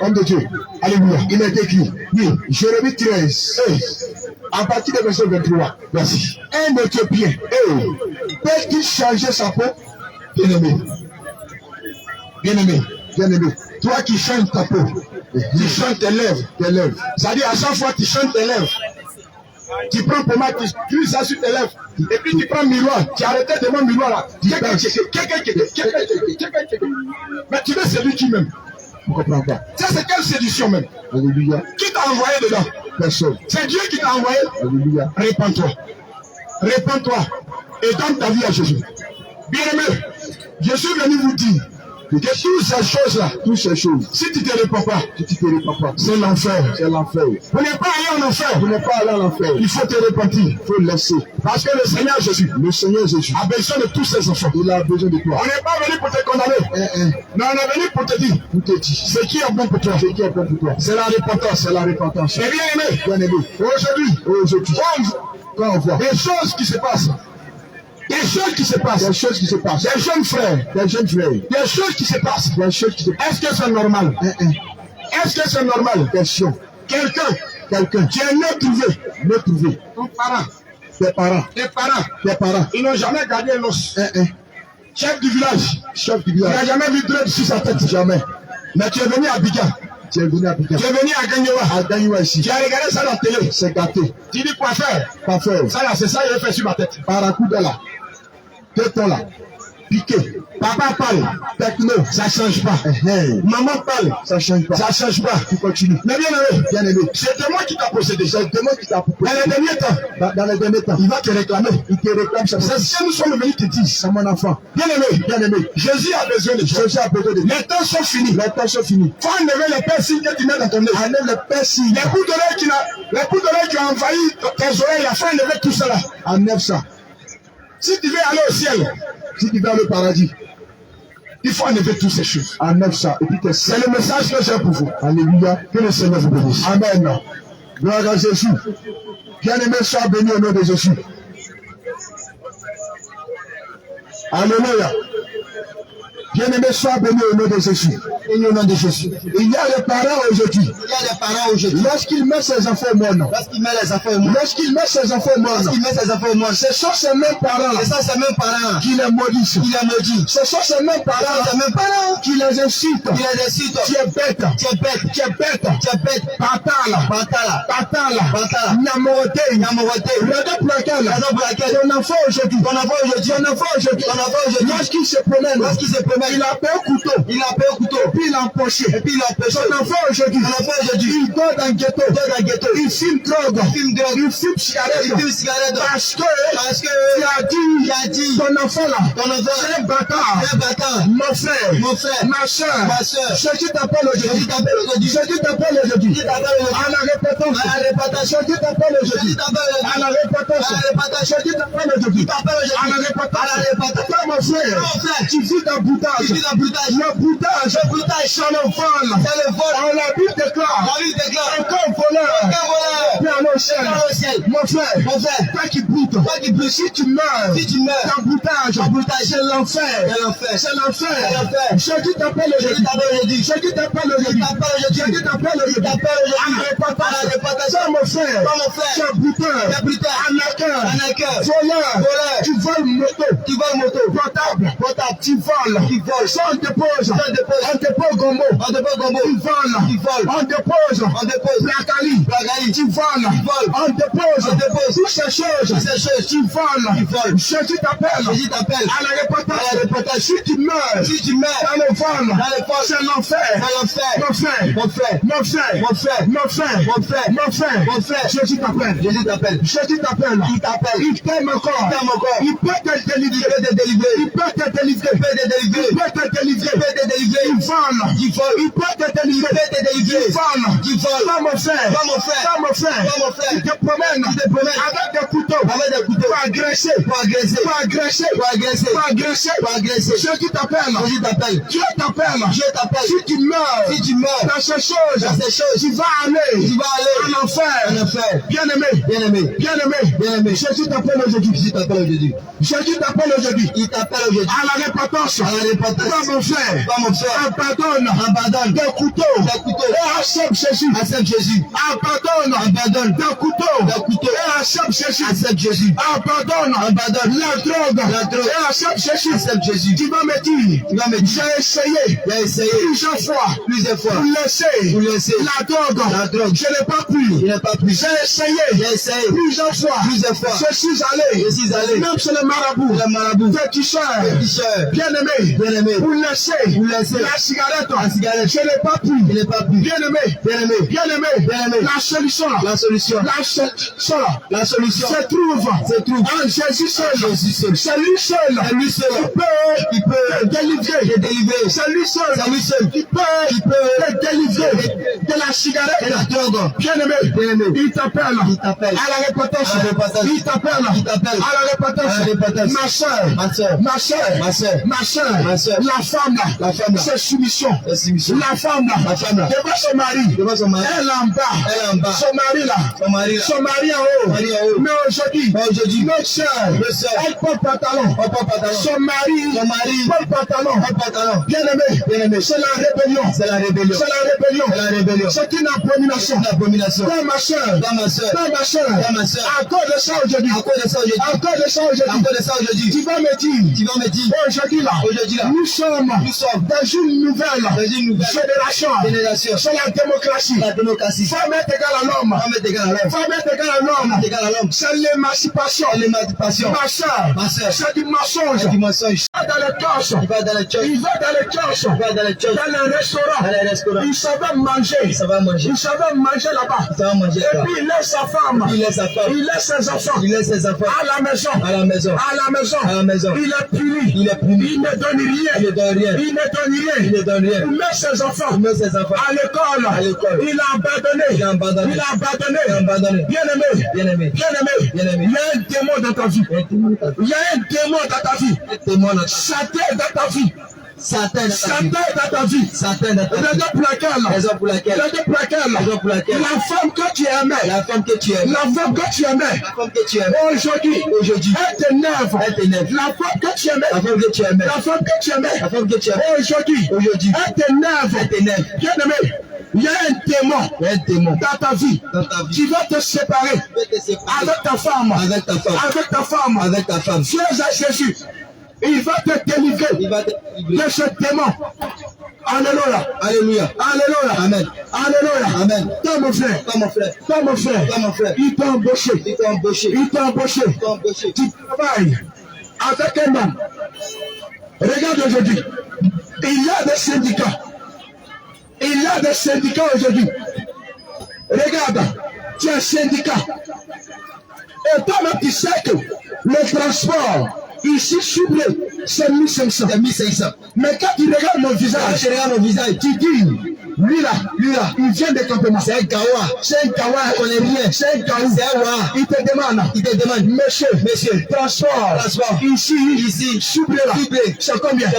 Homme de Dieu. Alléluia. Il est écrit. Oui. Jérémie 13. À partir de verset 23. Merci. Un Éthiopien. Peut-il changer sa peau? Bien-aimé. Toi qui chantes ta peau, tu chantes tes lèvres. C'est-à-dire à chaque fois que tu chantes tes lèvres, tu prends pommade, tu mets ça sur tes lèvres, et puis tu prends miroir, tu arrêtes devant le miroir là. Mais tu veux séduire qui même? Je ne comprends pas. Ça c'est quelle séduction même? Alléluia. Qui t'a envoyé dedans? Personne. C'est Dieu qui t'a envoyé? Alléluia. Répands-toi. Et donne ta vie à Jésus. Bien-aimé, je suis venu vous dire que toutes ces choses-là, si tu ne te réponds pas, c'est l'enfer. Vous n'êtes pas allé en enfer. Il faut te repentir. Il faut laisser. Parce que le Seigneur Jésus a besoin de tous ses enfants. Il a besoin de toi. On n'est pas venu pour te condamner. Mais on est venu pour te dire ce qui est bon pour toi. C'est la repentance. Et bien aimé, aujourd'hui, quand on voit des choses qui se passent. Des choses qui se passent. Des jeunes frères. Des choses qui se passent. Est-ce que c'est normal? Question. Quelqu'un qui est né trouvé. ne trouvé. Ton parent. Tes parents. Tes parents. Ils n'ont jamais gardé l'os. Chef du village. Chef du Il n'a village. jamais vu dread sur sa tête. Jamais. Mais tu es venu à Abidjan. Tu es venu à Abidjan. Tu es venu à Gagnewa. À Gagnewa ici. Tu as regardé ça à la télé. C'est gâté. Tu dis quoi faire? Pas faire. Ça là, c'est ça qu'il a fait sur ma tête. Barracuda là. Téton là. Piqué. Papa parle. Techno. Ça ne change pas. Maman parle. Ça change pas. Ça ne change pas. Tu continues. Mais bien aimé. Bien aimé. C'était moi qui t'a possédé. C'est moi qui t'a proposé. Dans les derniers temps. Dans les derniers temps. Il va te réclamer. Il te réclame ça. C'est ce que nous sommes venus te dire. C'est mon enfant. Bien aimé. Bien aimé. Jésus a besoin de toi. Jésus a besoin de toi. Les temps sont finis. Les temps sont finis. Faut enlever les piercings que tu mets dans ton nez. Enlève le piercing. Les bouts d'oreilles qui ont envahi tes oreilles, il a fait enlever tout cela. Enlève ça. Si tu veux aller au ciel, Si tu vas au paradis, il faut enlever toutes ces choses. enlève ça. Et puis tu C'est le message que j'ai pour vous. Alléluia. Que le Seigneur vous bénisse. Amen. Gloire à Jésus. Bien aimé, sois béni au nom de Jésus. Alléluia. Bien aimé, sois béni au nom de Jésus. Au nom de Jésus. Il y a des parents aujourd'hui. Il y a des parents aujourd'hui. Lorsqu'il met ses enfants au monde, Lorsqu'il met les enfants au monde, lorsqu'il met ses enfants au monde, lorsqu'il met ses enfants au monde, ce sont ces mêmes parents et ça c'est même parents qui les maudissent. qui les maudit. Ce sont ces mêmes Ça parents c'est même parents qui les insultent. qui les insultent. Tu es bête. Tu es bête. Tu es bête. Tu es bête. Patala. Patala. Patala. Patala. Nyamorote. Nyamorote. Regarde pour laquelle. Raison pour laquelle Ton enfant aujourd'hui. ton enfant aujourd'hui, Ton enfant aujourd'hui. ton enfant aujourd'hui, Lorsqu'il se promène. lorsqu'il se promène, Il a pris un couteau. il a pris un couteau, Et puis il a empoché. et puis il a empêché. Ton enfant aujourd'hui. Ton enfant aujourd'hui, Il dort dans le ghetto. dans un ghetto, Il fume drogue. il fume drogue, Il fume cigarette. il fume cigarette. Parce que Parce que il a dit ton enfant là. enfant C'est un bâtard. est un bâtard. Mon frère. Mon frère, Ma soeur. ma soeur, Je t'appelle je aujourd'hui. t'appelle aujourd'hui. Je t'appelle aujourd'hui. Je t'appelle aujourd'hui. À la répétition. À la répétition. Je t'appelle Je aujourd'hui. t'appelle À la aujourd'hui. répétition. À la répétition. Je t'appelle aujourd'hui. Je t'appelle aujourd'hui. À la répétition. À la répétition. Toi, mon frère. Mon frère. Tu vis dans le boutage. Tu vis dans le boutage. Le boutage. Le boutage. C'est le vol. C'est le vol. On la Bible déclare. La Bible déclare. Aucun voleur. Aucun voleur. Viens au ciel. Viens au ciel. Mon frère. Mon frère. Toi qui boutes. Toi qui bouges. Si tu meurs. Si tu meurs. Dans le boutage. Dans le boutage. C'est l'enfer. C'est l'enfer. C'est l'enfer. C'est l'enfer. Je t'appelle Je aujourd'hui. t'appelle aujourd'hui. Je t'appelle aujourd'hui. Je t'appelle aujourd'hui. Je t'appelle aujourd'hui. Je t'appelle aujourd'hui. À la répétition. À la répétition. Toi, mon frère. Toi, mon frère. Tu es buteur. Tu es buteur. Arnaqueur. Arnaqueur. Voleur. Voleur. Tu voles moto. Tu voles moto. Portable. Portable. Tu voles. Tu voles. Ça, on dépose. Ça, on dépose. On dépose gombo. On dépose gombo. Tu voles. Tu voles. On dépose. On dépose. Placali. Placali. Tu voles. Tu voles. On dépose. On dépose. Toutes ces choses. Toutes ces choses. Tu voles. Tu voles. Je t'appelle. Jésus t'appelle. À la À la répétition. répétition. Si tu meurs. Si tu meurs Dans le vol. dans le vol, C'est l'enfer. c'est l'enfer. Mon frère. Mon frère, Mon frère. mon frère, Mon frère. mon frère, Mon frère. mon frère, Jésus t'appelle. Jésus t'appelle. Jésus t'appelle. Il t'appelle. Il t'aime encore. Il t'aime encore. Il peut te Il délivrer. peut te délivrer. Il peut te délivrer. Il peut te délivrer. Il peut te délivrer. Il peut te délivrer. Il vole. Il vole. Il peut te Il délivrer. peut te délivrer. Il vole. Il vole. Toi, mon frère. Toi, mon frère. Toi, mon frère. Toi, mon frère. Il te promène. Il te promène. Avec des couteaux. Avec des couteaux. Pour agresser. Pour agresser. Pour agresser. Pour agresser. Pour agresser. Pour agresser. Jésus t'appelle. Jésus t'appelle. Dieu t'appelle. Dieu t'appelle. Si tu meurs. Si tu meurs dans ces choses. dans ces choses, Tu vas aller. tu vas aller en enfer. en enfer. Bien aimé. Bien aimé. Bien aimé. Bien aimé. Jésus t'appelle aujourd'hui. Jésus t'appelle aujourd'hui. Jésus t'appelle aujourd'hui. Il t'appelle aujourd'hui. À la répétition. À la répétition. Toi, mon frère. Toi, mon frère. Abandonne. Abandonne. Des couteaux. Des couteaux. Et accepte Jésus. Accepte Jésus. Abandonne. Abandonne. Des couteaux. Des couteaux. Et accepte Jésus. Accepte Jésus. Abandonne. Abandonne. La drogue. La drogue. Et accepte Jésus. Accepte Jésus. Tu vas me dire. Tu vas me dire. J'ai essayé. J'ai essayé Plusieurs fois. plusieurs fois. Pour laisser. Pour laisser. La drogue. La drogue. Je n'ai pas pu. Je n'ai pas pu. J'ai essayé. J'ai essayé Plusieurs fois. plusieurs fois. Je suis allé. Je suis allé. Même chez le marabout. Le marabout. Féticheur. Féticheur. Bien aimé. Bien aimé. Pour laisser. Pour laisser. La cigarette. La cigarette. Je n'ai pas pu. Je n'ai pas pu. Bien aimé. Bien aimé. Bien aimé. Bien aimé. La solution. La solution. La solution. La solution. Se trouve. Se trouve. En Jésus seul. Jésus seul. C'est lui seul. C'est lui seul. Qui peut te délivrer. Te délivrer. C'est lui seul. C'est lui seul. Qui peut te délivrer de la cigarette. Et la drogue. Bien aimé. Bien aimé. Il t'appelle. Il t'appelle. À la répétition. À la répétition. Il t'appelle. Il t'appelle. À la répétition. À la répétition. Ma soeur. Ma soeur. Ma soeur. Ma soeur. Ma soeur. Ma soeur. La femme là. La femme là. C'est soumission. La femme là, devant son mari, elle en bas, son mari là, son mari en haut. Mais aujourd'hui, notre soeur, elle porte pantalon. Son mari porte pantalon. Bien aimé, c'est la rébellion. C'est la rébellion. C'est une abomination. Dans ma soeur, à cause de ça aujourd'hui, tu vas me dire, aujourd'hui là, nous sommes dans une nouvelle génération. C'est la démocratie. Femme est égale à l'homme. C'est l'émancipation. Ma soeur, c'est du mensonge. Il va dans les cœurs. Il va dans les restaurants. Il savait manger. Il savait manger là-bas. Et puis il laisse sa femme. Il laisse ses enfants. À la maison. Il est puni. Il ne donne rien. Il met ses enfants à l'école. Il a abandonné. Bien aimé. Il y a un démon dans ta vie. Satan dans ta vie. Raison pour laquelle la femme que tu aimais, aujourd'hui, elle t'énerve. La femme que tu aimais, aujourd'hui, elle t'énerve. Bien aimé, il y a un démon dans ta vie qui va te séparer avec ta femme. Viens à Jésus. Il va te délivrer de ce démon. Alléluia. Amen. Toi mon frère. Il t'a embauché. Tu travailles avec un homme. Regarde aujourd'hui. Il y a des syndicats aujourd'hui. Regarde. Tu es un syndicat. Et toi-même tu sais que le transport ici, soublé, c'est 1500. Mais quand tu regardes mon visage, tu dis, lui là, il vient de campement. C'est un Gawa, il connaît rien. C'est un Gawa. Il te demande, monsieur, transport. Ici, soublé là. C'est combien?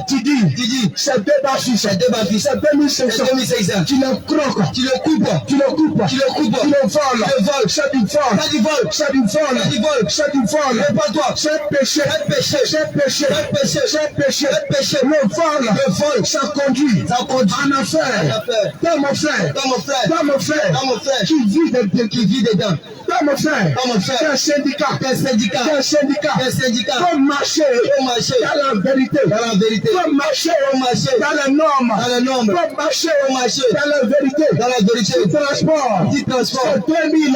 Tu dis, c'est 2 bafis, c'est 2500. Tu le croques, tu le coupes, tu le voles, c'est du vol. Répare-toi, c'est péché. Le vol, ça conduit en affaire. Dans mon frère, qui vit dedans. Dans mon frère, c'est un syndicat. Comme marcher dans la vérité. Comme marcher dans les normes. Comme marcher dans la vérité. Transport. C'est 2000.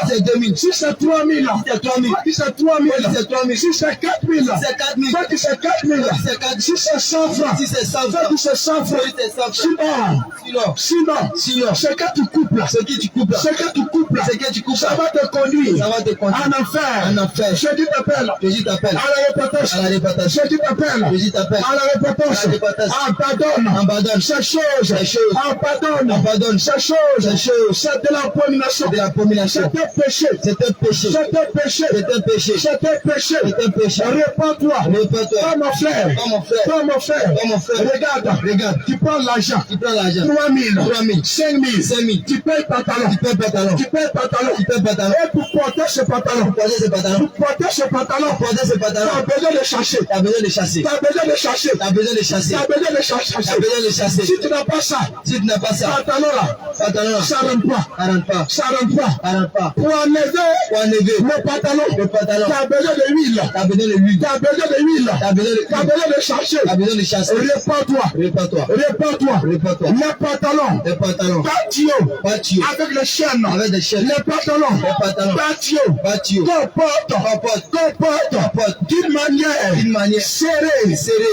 C'est 2000. Si c'est 3000. Si c'est 4000. C'est 4000. Si c'est 100 francs. C'est 100 francs. Sinon, c'est que tu coupes là. Ça va te conduire en enfer. Jésus t'appelle à la répétition. Jésus t'appelle à la répétition. Abandonne ces choses. Abandonne ces choses. C'est de l'abomination. C'est un péché. Répands-toi. Toi mon frère. Regarde. Tu prends l'argent. 3000. 5000. Tu payes pantalon. Et pour porter ce pantalon. Tu as besoin de chercher. Si tu n'as pas ça. Pantalon là. Ça rentre pas. Pour enlever le pantalon. Tu as besoin de huile. Tu as besoin de chercher. Répands-toi. Le pantalon. Batio. Avec les chaînes. Les pantalons. Batio. Comporte. D'une manière serrée.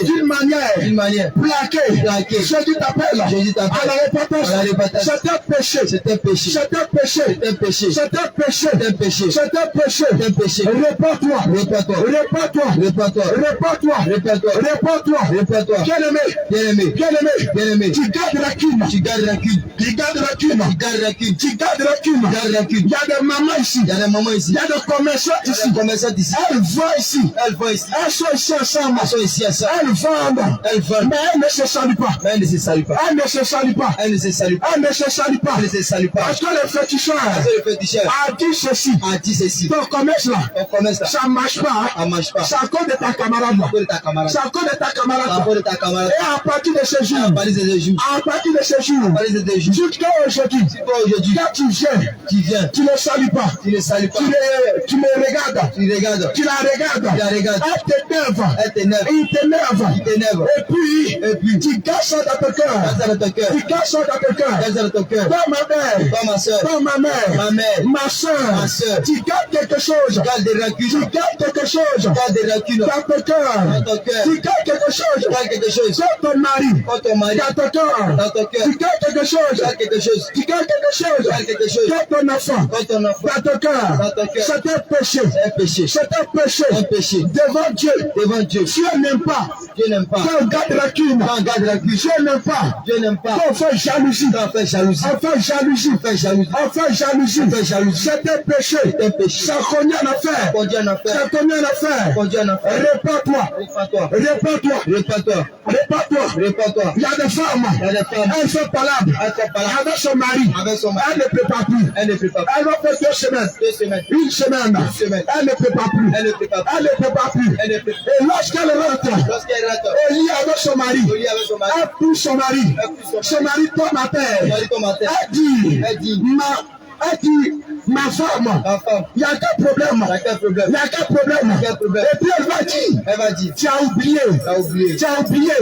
D'une manière plaquée. Jésus t'appelle à la répétition. C'est un péché. Répands-toi. Bien aimé. Tu gardes la cune. de rancune. Il y a des mamans ici. Il y a des mamans ici. Il y a des commerçants ici. Des commerçants ici. Elles vont ici. Elles vont ici. Elles sont ici ensemble. Elles sont ici ensemble. Elles vendent. Elles vendent. Mais elles ne se saluent pas. Mais elles ne se saluent pas. Elles ne se saluent pas. Elles ne se saluent pas. Elles ne se saluent pas. Elles ne se saluent pas. Parce que le féticheur Parce que le féticheur a dit ceci. a dit ceci. Ton commerce là, Ton commerce là, ça ne marche pas. ça ne marche pas. C'est à cause de ta camarade là. À cause de ta camarade. C'est à cause de ta À camarade. cause de ta camarade. Et à partir de ce jour, À partir de ce jour. à partir de ce jour, À partir de ce jour. jusqu'à aujourd'hui, Toi aujourd'hui, quand tu viens, tu viens. tu ne salues pas. Tu ne salues pas. Tu me regardes. Tu regardes. Tu la regardes. Tu la regardes. Elle t'énerve. Elle t'énerve. Il t'énerve. Il t'énerve. Et puis, tu gardes ça dans ton cœur. Garde ça dans ton cœur. Tu gardes ça dans ton cœur. Garde ça dans ton cœur. Toi, ma mère. Toi, ma soeur. Toi, ma mère. Ma mère. Ma soeur. Ma soeur. Tu gardes quelque chose. Garde des rancunes. Tu gardes quelque chose. Garde des rancunes. Dans ton cœur. Dans ton cœur. Tu gardes quelque chose. Garde quelque chose. Sur ton mari. Quand ton mari. Dans ton cœur. Dans ton cœur. Tu gardes quelque chose. Garde quelque chose. Tu gardes quelque chose. Garde quelque chose. Dans ton enfant. Quand ton enfant. Dans ton cœur. Dans ton cœur. C'est un péché. C'est un péché. C'est un péché. Un péché. Devant Dieu. Devant Dieu. Dieu n'aime pas. Dieu n'aime pas. Quand on garde rancune. Quand on garde rancune. Dieu n'aime pas. Dieu n'aime pas. Quand on fait jalousie. Quand on fait jalousie. On fait jalousie. On fait jalousie. On fait jalousie. On fait jalousie. C'est un péché. C'est un péché. Ça conduit en affaire. Conduit en affaire. Ça conduit en affaire. Conduit en affaire. Répands-toi. Répands-toi. Répands-toi. Répands-toi. Répands-toi. Répands-toi. Il y a des femmes. Il y a des femmes. Elles sont palables. Elles sont palables. Avec son mari. Avec son mari. Elle ne peut pas plus. Elle ne peut pas. Elle va faire 2 semaines. 2 semaines. Une semaine. Une semaine. Elle ne peut pas plus. Elle ne peut pas. Elle ne peut pas plus. Elle ne peut pas. Et lorsqu'elle rentre, Lorsqu'elle rentre au lit avec son mari, au lit avec son mari, elle pousse son mari. elle pousse Son mari tombe à son terre. mari tombe à terre. Elle dit, ma femme, Ma femme, il y a quel problème? t'as quel problème? Il y a quel problème? Quel problème? Et puis elle va dire, Tu as oublié. tu as oublié.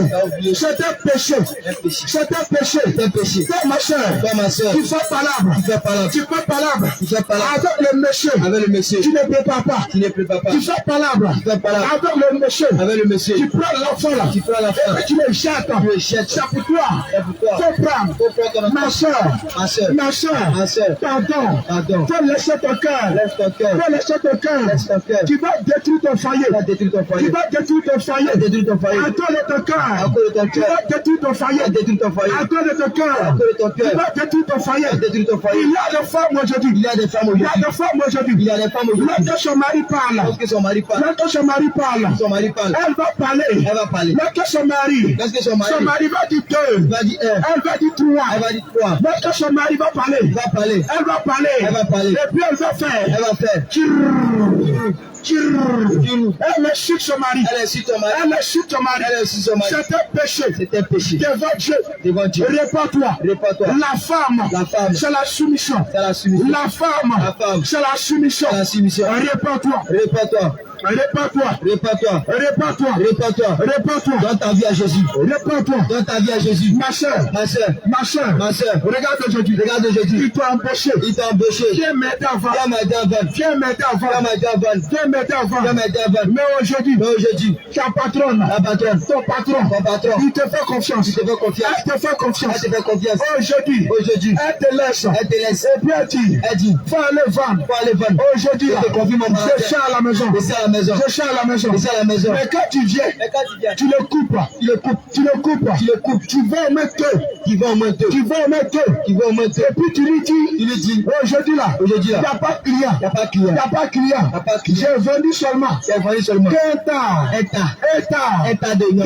T'as oublié. C'est un péché. Un péché. C'est un péché. C'est un péché. Toi, ma soeur, Toi, ma soeur, tu fais palabre. tu fais palabre. Tu fais palabre. Tu fais palabre. Avec le monsieur. Avec le monsieur. Tu ne prépares pas. Tu ne prépares pas. Tu fais palabre. Tu fais palabre. Avec le monsieur. Avec le monsieur. Tu prends l'enfant là. Tu prends l'enfant. Et puis tu le jettes. Tu le jettes. C'est pour toi. C'est pour toi. Faut prendre. Faut prendre ton enfant. Ma soeur. Ma soeur. Ma soeur. Ma soeur. Pardon. Pardon. Faut laisser ton cœur. Laisse ton cœur. Faut laisser ton cœur. Laisse ton cœur. Tu vas détruire ton foyer. Tu vas détruire ton Tu foyer. vas détruire ton foyer. Tu vas détruire ton foyer. À cause de ton cœur. À cause de ton Tu cœur. vas détruire ton Tu foyer. vas détruire ton foyer. À cause de ton cœur. À cause de ton Tu cœur. vas détruire ton foyer. Tu vas détruire ton foyer. Il y a des femmes aujourd'hui. Il y a des femmes Il y a aujourd'hui. des femmes aujourd'hui. Il y a des femmes aujourd'hui. Lorsque son mari parle. Lorsque son mari parle. Lorsque son mari parle. Son mari parle. Elle va parler. Elle va parler. Lorsque son mari. Lorsque son mari va dire 2. il va dire 1. Elle va dire 3. Elle va dire 3. Lorsque son mari va parler. Il va parler. Elle va parler. Elle va parler. Et puis elle va faire. Elle va faire. Elle insulte son mari. Elle insulte son mari. Elle insulte son mari. Elle insulte son mari. C'est un péché. C'est un péché. Devant Dieu. Devant Dieu. Répands-toi. Répands-toi. La femme. C'est la soumission. C'est la soumission. La femme. C'est la soumission. C'est la soumission. Répands-toi. Répands-toi. Répands-toi. Répands-toi. Répands-toi. Répands-toi. Répands-toi. Donne ta vie à Jésus. Répands-toi. Donne ta vie à Jésus. Ma soeur. Ma soeur. Ma soeur. Ma soeur. Regarde aujourd'hui. Regarde aujourd'hui. Il t'a embauché. Il t'a embauché. Viens m'aider avant. Viens m'aider à vendre. Viens m'aider avant. Viens m'aider à vendre. Viens m'aider avant. Viens m'aider à vendre. Mais aujourd'hui, ta patronne, la patronne, ton patron, il te fait confiance. Il te fait confiance. Elle te fait confiance. Elle te fait confiance. Aujourd'hui, elle te laisse. Elle te laisse. Et puis elle dit, faut aller vendre. Faut aller vendre. Aujourd'hui, je te confie mon mari. je suis à la maison. Je suis à la maison. Je suis à la maison. Je suis à la maison. Mais quand tu viens, tu le coupes. Tu le coupes. Tu le coupes. Tu le coupes. Tu vas en mettre 2. Tu vas en mettre 2. Tu vas en mettre 2. Tu vas en mettre 2. Et puis tu lui dis, aujourd'hui là, il n'y a pas de client. Il n'y a pas de client. Il n'y a pas de client. Il n'y a pas de client. J'ai vendu seulement. J'ai vendu seulement. Un tas de nom.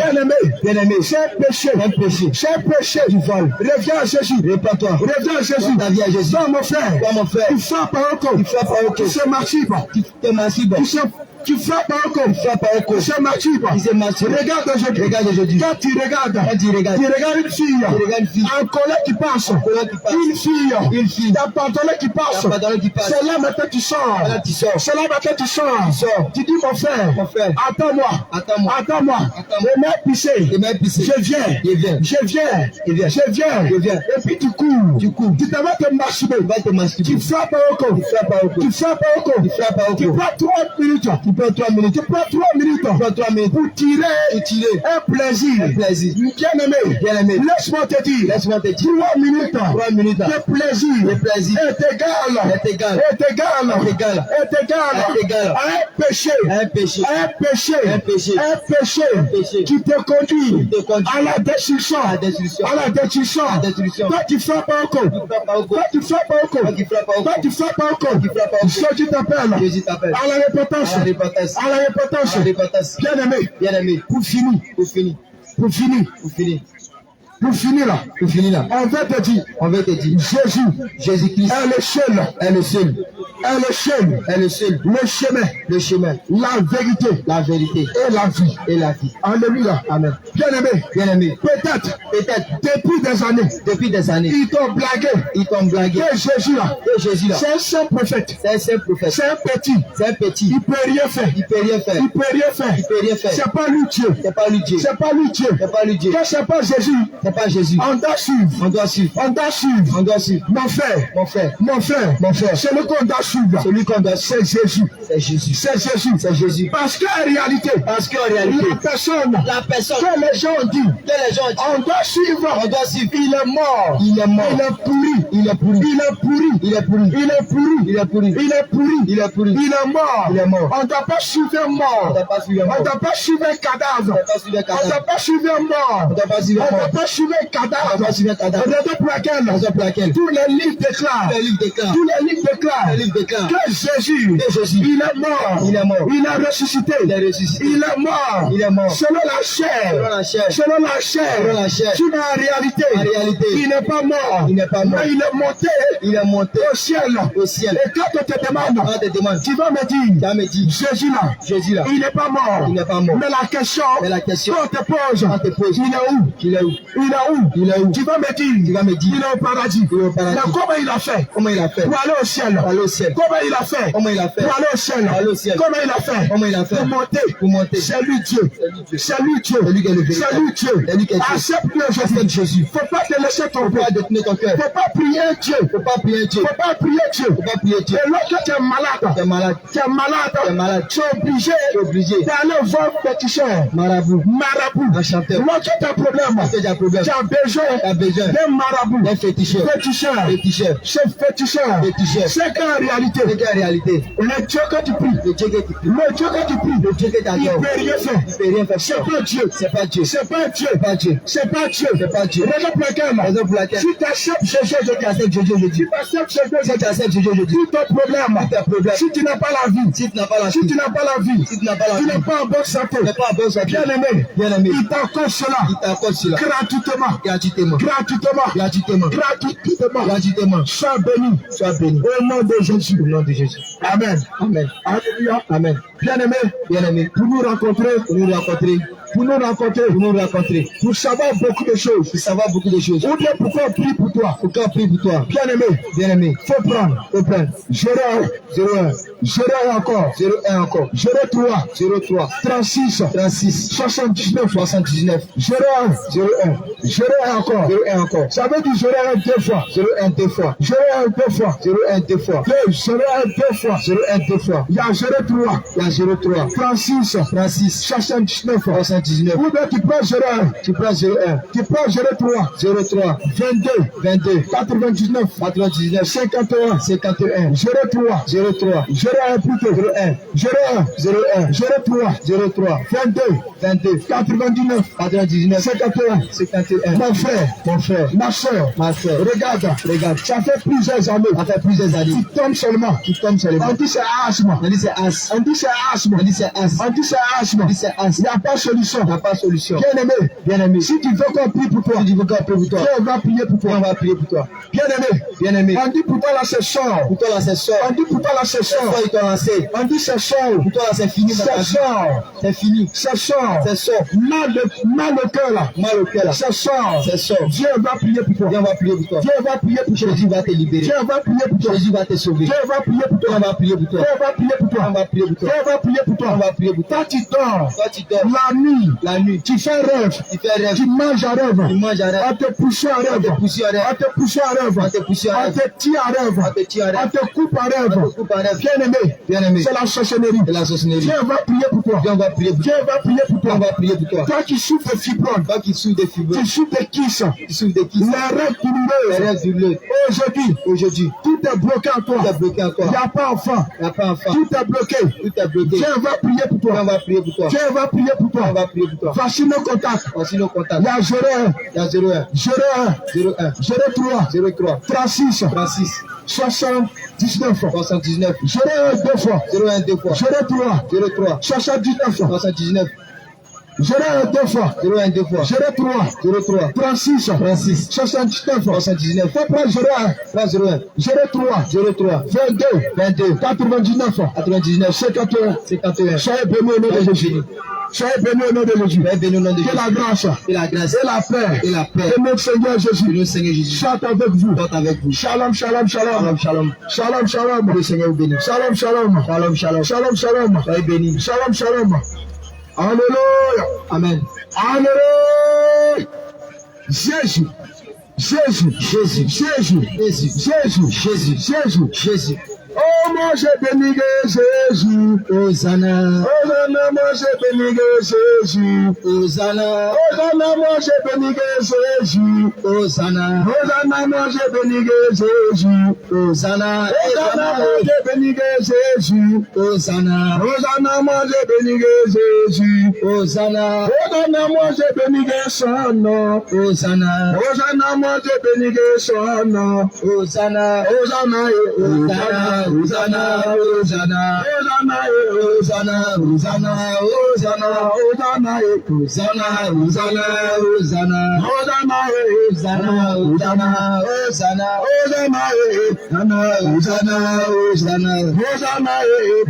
Bien-aimé, c'est un péché. C'est un péché du vol. Reviens à Jésus. Répands-toi. Reviens à Jésus. Ta vie à Jésus. Toi, mon frère. Toi, mon frère. Tu frappes à un corps. Tu frappes à un corps. Tu sais marcher. Tu t'émancipes. Tu frappes à un corps. Tu frappes à un corps. Tu sais marcher. Tu sais marcher. Regarde aujourd'hui. Regarde aujourd'hui. Quand tu regardes. Tu regardes une fille. Tu regardes une fille. En colère qui passe. En colère qui passe. Une fille. Une fille. T'as pantalon qui passe. T'as pantalon qui passe. C'est là maintenant tu sors. Là tu sors. C'est là maintenant tu sors. Tu sors. Tu dis mon frère. Mon frère. Attends-moi. Attends-moi. Attends-moi. Attends-moi. Les mains pissées. Les mains pissées. Je viens. Je viens. Je viens. Je viens. Je viens. Je viens. Et puis tu cours. Tu cours. Tu te vas te masturber. Tu vas te masturber. Tu frappes à un corps. Tu frappes à un corps. Tu frappes à un corps. Tu frappes à un Tu corps. prends 3 minutes. Tu prends 3 minutes. Tu prends 3 minutes. Tu prends 3 minutes. Pour tirer un plaisir. Un plaisir. Bien-aimé. Bien-aimé. Laisse-moi te dire. Laisse-moi te dire. 3 minutes. 3 minutes. De plaisir. De plaisir. Est égal. Est égal. Est égal. Est égal. Est égal. Est égal. À un péché. Un péché. Un péché. Un péché. Un péché. Un péché. Qui te conduit Qui te conduit à la destruction. à la destruction. À la destruction. À la destruction. Toi, tu fais frappes au corps. Toi qui frappes au corps. Toi qui frappes au corps. Jésus t'appelle. À la repentance. À la repentance. Bien-aimé. Pour finir là. On va te dire. Jésus-Christ est le seul. Le chemin. La vérité. Et la vie. Alléluia. Amen. Bien-aimé. Peut-être. Depuis des années. Ils t'ont blagué. Que Jésus là. C'est un saint prophète. C'est un petit. Il peut rien faire. C'est pas lui Dieu. Quand c'est pas Jésus. On doit suivre. Mon frère. C'est le qu'on doit suivre. C'est Jésus. Parce qu'en réalité, la personne que les gens ont dit, on doit suivre. Il est mort. Il est pourri. Il est mort. On ne doit pas suivre un mort. On ne doit pas suivre un cadavre. On ne doit pas suivre un mort. On ne doit pas suivre un cadavre. Regardez pour laquelle tous les livres déclarent que Jésus, il est mort. Il a ressuscité. Il est mort. Selon la chair. Sur la réalité, il n'est pas mort. Mais il est monté au ciel. Et quand on te demande, tu vas me dire, Jésus là, il n'est pas mort. Mais la question qu'on te pose, il est où? Tu vas me dire, il est au paradis. Mais comment il a fait pour aller au ciel? Comment il a fait pour aller au ciel? Comment il a fait pour monter? C'est lui Dieu. Accepte Jésus. Faut pas te laisser tomber. Faut pas prier Dieu. Et lorsque tu es malade, tu es obligé d'aller voir pétition. Marabout. Lorsque tu as un problème, tu as besoin d'un marabout. Féticheur. C'est qu'en réalité, le Dieu que tu pries, il ne peut rien faire. C'est pas Dieu. Raison pour laquelle, si tu acceptes Jésus, tout ton problème, si tu n'as pas la vie, tu n'as pas en bonne santé, bien-aimé, il t'accorde cela gratuitement. Sois béni. Au nom de Jésus. Amen. Alléluia. Amen. Bien-aimé, pour nous rencontrer, pour savoir beaucoup de choses. Ou bien pourquoi on prie pour toi. Bien-aimé, faut prendre. 01 encore. 03 36 79 01 encore. Ça veut dire 01 deux fois. 01 deux fois. Il y a 03 36 79. Ou bien tu prends 01. Tu prends 03 22 99 51 03 22 99 51. Mon frère, ma soeur, regarde, ça fait plusieurs années. Tu tombes seulement. On dit c'est asthme. Il n'y a pas solution. Bien-aimé, si tu veux qu'on prie pour toi, on va prier pour toi. Bien-aimé, on dit pour toi là c'est sort. On dit pour toi là c'est sort. On dit c'est sort. Pour toi là c'est fini. C'est sort. Mal au cœur là. C'est sort. Dieu va prier pour toi. Jésus va te libérer. Dieu va prier pour toi. Jésus va te sauver. Dieu va prier pour toi. On va prier pour toi. Toi tu dors. La nuit. Tu fais rêve. Tu manges à rêve. On te pousse à rêve. On te tire à rêve. On te coupe à rêve. Bien-aimé, Bien-aimé, c'est la sorcellerie. C'est la sorcellerie. Dieu va prier pour toi. Dieu va prier pour Dieu toi. va prier pour Dieu toi. va prier pour toi. Toi qui souffres de fibromes, Toi qui souffres des fibromes, tu souffres de kisses, qui souffres des kisses, les règles les douloureuses. rêves douloureux. Aujourd'hui, tout est bloqué en toi. Tout est bloqué en toi. Il n'y a pas enfant. Il n'y a pas enfant. Tout est bloqué. Tout est bloqué. Dieu va prier pour Dieu toi. va prier pour toi. Dieu va prier pour Dieu toi. va prier pour toi. Voici nos contacts. Voici nos contacts. Il y a 01, Il y a 01, 01, 01, 03, 03, 36, 36, 79, 79, 01 2 fois, 01 2 fois, 03, 03, 79, 79, 01 2 fois, 01 2 fois, 03, 03, 36, 36, 79, 79, après 01, 01, 03, 03, 22, 22, 99, 99, 51. 51. Soyez bénis au nom de Jésus. Soyez bénis au nom de Jésus. Soyez bénis au nom de Que Jésus. la grâce Et la grâce et la paix et la paix de notre Seigneur de Jésus notre Seigneur Jésus soit avec vous. soit avec vous. Shalom, shalom, Shalom, shalom. shalom. Shalom, shalom. Le Seigneur vous bénisse. Shalom, shalom. Shalom, shalom. Shalom, shalom. Soyez bénis. Shalom, shalom. Alléluia. Amen. Alléluia. Jésus. Jésus. Jésus. Jésus. Jésus. Jésus. Jésus. Jésus. Jésus. Oh, moi j'ai béni Jésus. Hosanna. Hosanna, moi j'ai béni Jésus. Hosanna. Hosanna, moi j'ai béni Jésus. Hosanna. Hosanna, moi j'ai béni Jésus. Hosanna. Hosanna, moi j'ai béni Jésus. Hosanna. Hosanna, moi j'ai béni Jésus. Hosanna. Hosanna, moi j'ai béni son nom. Hosanna. Hosanna, moi j'ai béni son nom. Hosanna. Hosanna, Hosanna. Hosanna. Hosanna. Hosanna, Hosanna. Hosanna. Hosanna, Hosanna, Hosanna. Hosanna. Hosanna. Hosanna, Hosanna. Hosanna. Hosanna. Hosanna, Hosanna. Hosanna.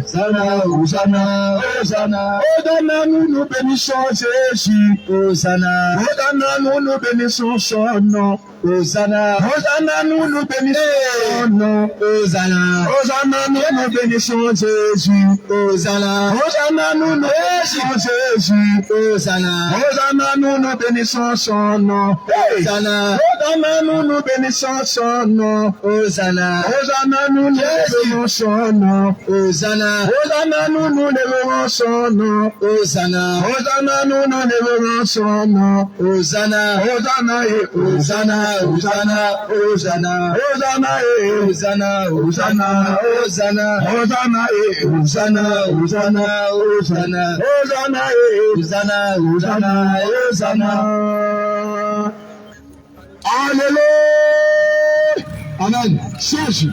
Hosanna, Hosanna. Hosanna. Hosanna, nous nous bénissons Jésus. Hosanna. Hosanna, nous nous bénissons son nom. Hosanna. Hosanna, nous nous bénissons son nom. Hosanna. Hosanna, nous nous bénissons Jésus. Hosanna. Hosanna, nous nous bénissons Jésus. Hosanna. Hosanna, nous nous bénissons son nom. Hosanna. Hosanna, nous nous bénissons son nom. Hosanna. Hosanna, nous nous bénissons son nom. Hosanna. Hosanna, nous nous lèverons son nom. Hosanna. Hosanna, nous nous lèverons son nom. Hosanna. Hosanna et Hosanna. Hosanna. Hosanna. Hosanna et Hosanna. Hosanna. Hosanna. Hosanna et Hosanna. Hosanna. Hosanna. Hosanna et Hosanna. Hosanna. Hosanna. Alléluia. Amen. Jésus.